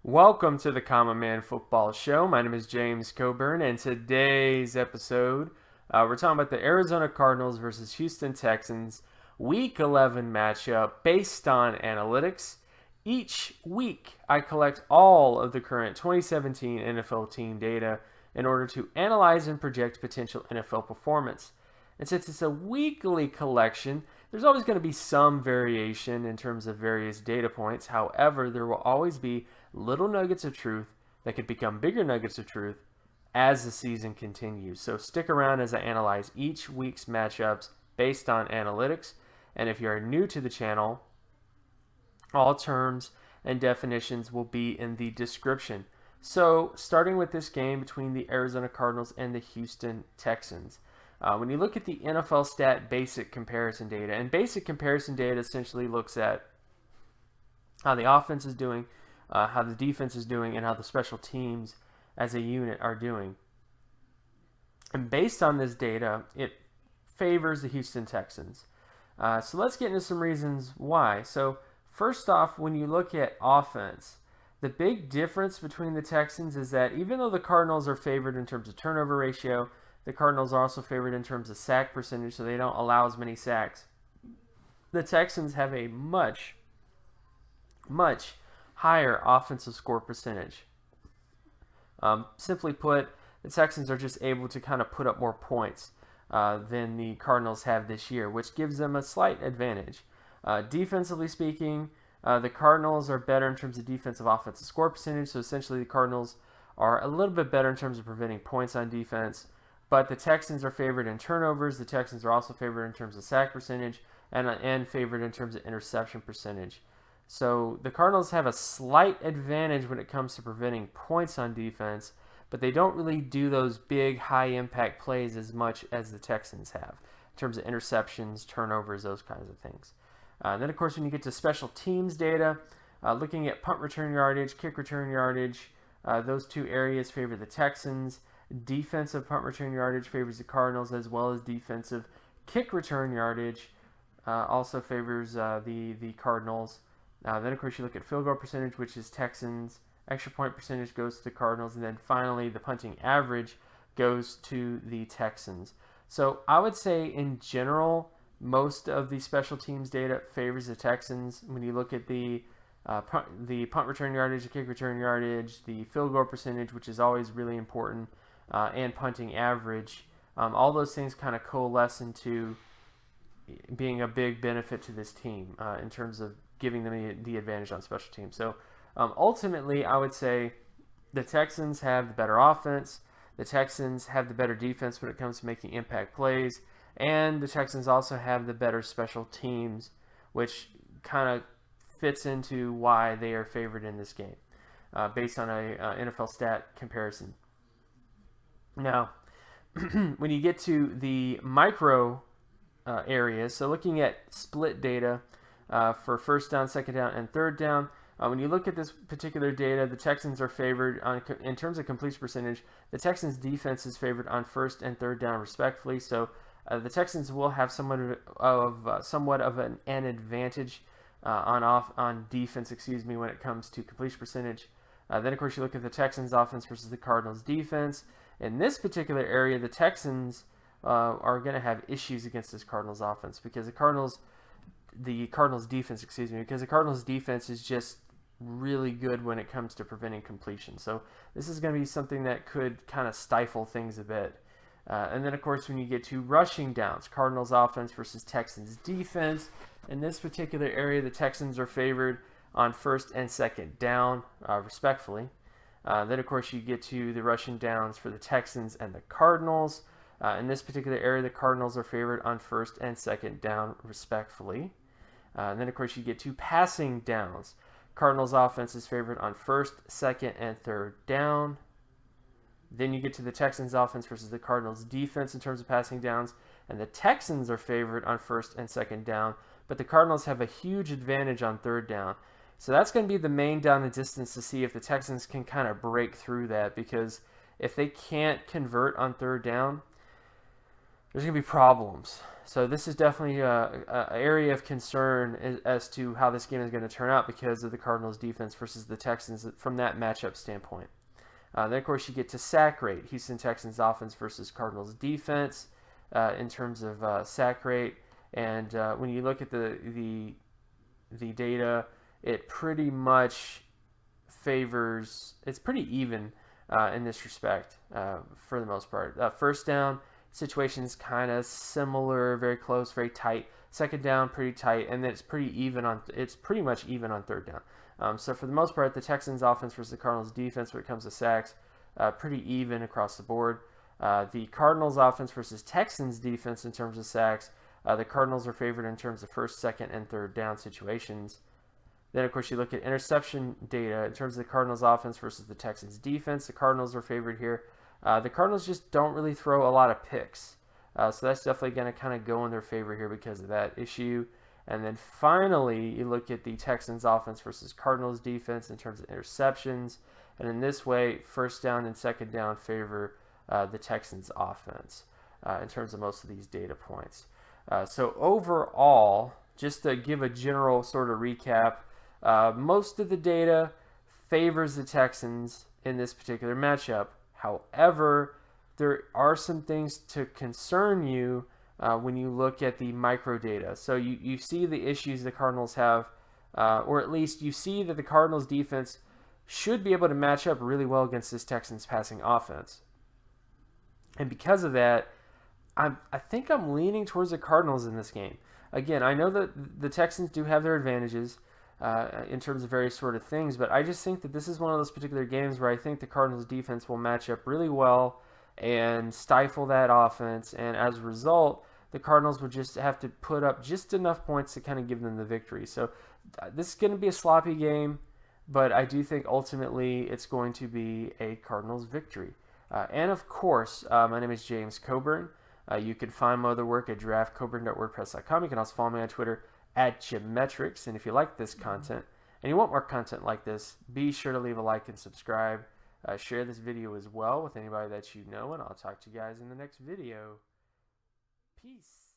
Welcome to the Common Man Football Show. My name is James Coburn, and today's episode, we're talking about the Arizona Cardinals versus Houston Texans Week 11 matchup based on analytics. Each week, I collect all of the current 2017 NFL team data in order to analyze and project potential NFL performance. And since it's a weekly collection, there's always going to be some variation in terms of various data points. However, there will always be little nuggets of truth that could become bigger nuggets of truth as the season continues. So stick around as I analyze each week's matchups based on analytics. And if you are new to the channel, all terms and definitions will be in the description. So starting with this game between the Arizona Cardinals and the Houston Texans. When you look at the NFL stat basic comparison data, and basic comparison data essentially looks at how the offense is doing, how the defense is doing, and how the special teams as a unit are doing. And based on this data, it favors the Houston Texans. So let's get into some reasons why. So first off, when you look at offense, the big difference between the Texans is that even though the Cardinals are favored in terms of turnover ratio, the Cardinals are also favored in terms of sack percentage, so they don't allow as many sacks. The Texans have a much higher offensive score percentage. Simply put, the Texans are just able to kind of put up more points than the Cardinals have this year, which gives them a slight advantage. Defensively speaking, the Cardinals are better in terms of defensive offensive score percentage, so essentially the Cardinals are a little bit better in terms of preventing points on defense. But the Texans are favored in turnovers. The Texans are also favored in terms of sack percentage and favored in terms of interception percentage. So the Cardinals have a slight advantage when it comes to preventing points on defense, but they don't really do those big, high-impact plays as much as the Texans have in terms of interceptions, turnovers, those kinds of things. Then, of course, when you get to special teams data, looking at punt return yardage, kick return yardage, those two areas favor the Texans. Defensive punt return yardage favors the Cardinals, as well as defensive kick return yardage also favors the Cardinals. Then, of course, you look at field goal percentage, which is Texans. Extra point percentage goes to the Cardinals. And then finally, the punting average goes to the Texans. So I would say, in general, most of the special teams data favors the Texans. When you look at the punt return yardage, the kick return yardage, the field goal percentage, which is always really important, and punting average, all those things kind of coalesce into being a big benefit to this team in terms of giving them the advantage on special teams. So ultimately, I would say the Texans have the better offense, the Texans have the better defense when it comes to making impact plays, and the Texans also have the better special teams, which kind of fits into why they are favored in this game based on a NFL stat comparison. Now, when you get to the micro areas, so looking at split data for first down, second down, and third down, when you look at this particular data, the Texans are favored in terms of completion percentage. The Texans' defense is favored on first and third down, respectively. So the Texans will have somewhat of an advantage on defense, when it comes to completion percentage. Then, of course, you look at the Texans' offense versus the Cardinals' defense. In this particular area, the Texans are going to have issues against this Cardinals offense because the Cardinals defense is just really good when it comes to preventing completion. So this is going to be something that could kind of stifle things a bit. And then, of course, when you get to rushing downs, Cardinals offense versus Texans defense. In this particular area, the Texans are favored on first and second down, respectfully. Then, of course, you get to the rushing downs for the Texans and the Cardinals. In this particular area, the Cardinals are favored on first and second down, respectfully. And then, of course, you get to passing downs. Cardinals offense is favored on first, second, and third down. Then you get to the Texans offense versus the Cardinals defense in terms of passing downs. And the Texans are favored on first and second down, but the Cardinals have a huge advantage on third down. So that's going to be the main down and distance to see if the Texans can kind of break through that, because if they can't convert on third down, there's going to be problems. So this is definitely an area of concern as to how this game is going to turn out because of the Cardinals' defense versus the Texans from that matchup standpoint. Then, of course, you get to sack rate. Houston Texans offense versus Cardinals defense in terms of sack rate. And when you look at the data, it pretty much favors. It's pretty even in this respect for the most part. First down situations kind of similar, very close, very tight. Second down, pretty tight, and then it's pretty much even on third down. So for the most part, the Texans offense versus the Cardinals defense when it comes to sacks, pretty even across the board. The Cardinals offense versus Texans defense in terms of sacks, the Cardinals are favored in terms of first, second, and third down situations. Then, of course, you look at interception data in terms of the Cardinals offense versus the Texans defense. The Cardinals are favored here. The Cardinals just don't really throw a lot of picks. So that's definitely going to kind of go in their favor here because of that issue. And then finally, you look at the Texans offense versus Cardinals defense in terms of interceptions. And in this way, first down and second down favor the Texans offense in terms of most of these data points. So overall, just to give a general sort of recap, most of the data favors the Texans in this particular matchup. However, there are some things to concern you when you look at the micro data. So you see the issues the Cardinals have, or at least you see that the Cardinals defense should be able to match up really well against this Texans passing offense. And because of that, I think I'm leaning towards the Cardinals in this game. Again, I know that the Texans do have their advantages in terms of various sort of things, but I just think that this is one of those particular games where I think the Cardinals defense will match up really well and stifle that offense, and as a result, the Cardinals would just have to put up just enough points to kind of give them the victory. So this is going to be a sloppy game, but I do think ultimately it's going to be a Cardinals victory. And of course, my name is James Coburn. You can find my other work at draftcoburn.wordpress.com. You can also follow me on Twitter at Geometrics. And if you like this content and you want more content like this, be sure to leave a like and subscribe. Share this video as well with anybody that you know, and I'll talk to you guys in the next video. Peace.